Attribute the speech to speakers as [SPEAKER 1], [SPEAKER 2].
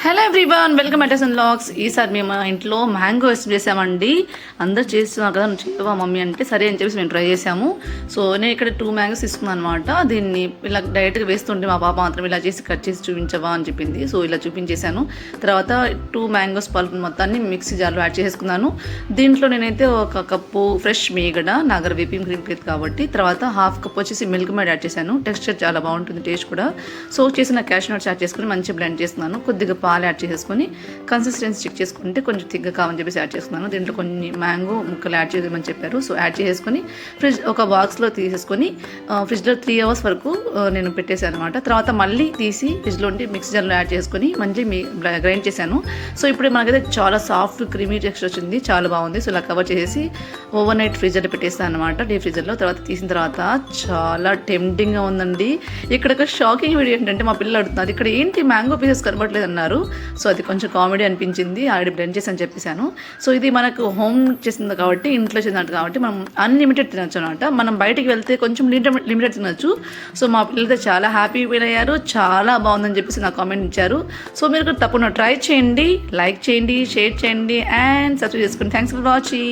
[SPEAKER 1] Hello everyone, welcome అటెసన్ vlogs. ఈసారి మేము మా ఇంట్లో మ్యాంగో ఐస్ చేసామండి. అందరు చేస్తున్నారు కదా, నువ్వు చెప్పవా మమ్మీ అంటే సరే అని చెప్పేసి మేము ట్రై చేసాము. సో నేను ఇక్కడ 2 మ్యాంగోస్ తీసుకున్నాను అనమాట. దీన్ని ఇలా డైరెక్ట్గా వేస్తుంటే మా పాప మాత్రం ఇలా చేసి కట్ చేసి చూపించవా అని చెప్పింది. సో ఇలా చూపించేశాను. తర్వాత 2 మ్యాంగోస్ పల్ప్ మొత్తాన్ని మిక్సీ జార్లో యాడ్ చేసుకున్నాను. దీంట్లో నేనైతే 1 కప్పు ఫ్రెష్ మీగడ, నా దగ్గర విపింగ్ క్రీమ్ లేదు కాబట్టి, తర్వాత 1/2 కప్ వచ్చేసి మిల్క్ మేడ్ యాడ్ చేశాను. టెక్స్చర్ చాలా బాగుంటుంది, టేస్ట్ కూడా. సో చేసిన క్యాష్ నట్స్ యాడ్ చేసుకుని మంచిగా బ్లెండ్ చేస్తున్నాను. కొద్దిగా పాలు యాడ్ చేసేసుకొని కన్సిస్టెన్సీ చెక్ చేసుకుంటే కొంచెం తిగ్గ కావని చెప్పేసి యాడ్ చేసుకున్నాను. దీంట్లో కొన్ని మ్యాంగో ముక్కలు యాడ్ చేయమని చెప్పారు. సో యాడ్ చేసుకొని ఒక బాక్స్లో తీసేసుకొని ఫ్రిడ్జ్లో 3 hours వరకు నేను పెట్టేశాను అనమాట. తర్వాత మళ్ళీ తీసి ఫ్రిడ్జ్లో ఉండి మిక్సీ జార్లో యాడ్ చేసుకొని మంచిగా గ్రైండ్ చేశాను. సో ఇప్పుడు మనకైతే చాలా సాఫ్ట్ క్రీమీ టెక్స్చర్ వచ్చింది, చాలా బాగుంది. సో ఇలా కవర్ చేసేసి ఓవర్ నైట్ ఫ్రిడ్జ్లో పెట్టేస్తాను అనమాట, డీప్ ఫ్రిడ్జర్లో. తర్వాత తీసిన తర్వాత చాలా టెంప్టింగ్గా ఉందండి. ఇక్కడ ఒక షాకింగ్ వీడియో ఏంటంటే, మా పిల్లలు అడుగుతున్నారు ఇక్కడ ఏంటి మ్యాంగో పీసెస్ కనబడలేదు అన్నారు. సో అది కొంచెం కామెడీ అనిపించింది, ఆల్రెడీ బ్లెండ్ చేసి అని చెప్పేశాను. సో ఇది మనకు హోమ్ చేసింది కాబట్టి, ఇంట్లో చేసినట్టు కాబట్టి మనం అన్లిమిటెడ్ తినొచ్చు అనమాట. మనం బయటికి వెళ్తే కొంచెం లిమిటెడ్ తినొచ్చు. సో మా పిల్లలతో చాలా హ్యాపీ ఫీల్ అయ్యారు, చాలా బాగుందని చెప్పేసి నాకు కామెంట్ ఇచ్చారు. సో మీరు తప్పకుండా ట్రై చేయండి, లైక్ చేయండి, షేర్ చేయండి అండ్ సబ్స్క్రైబ్ చేసుకోండి. Thanks for watching.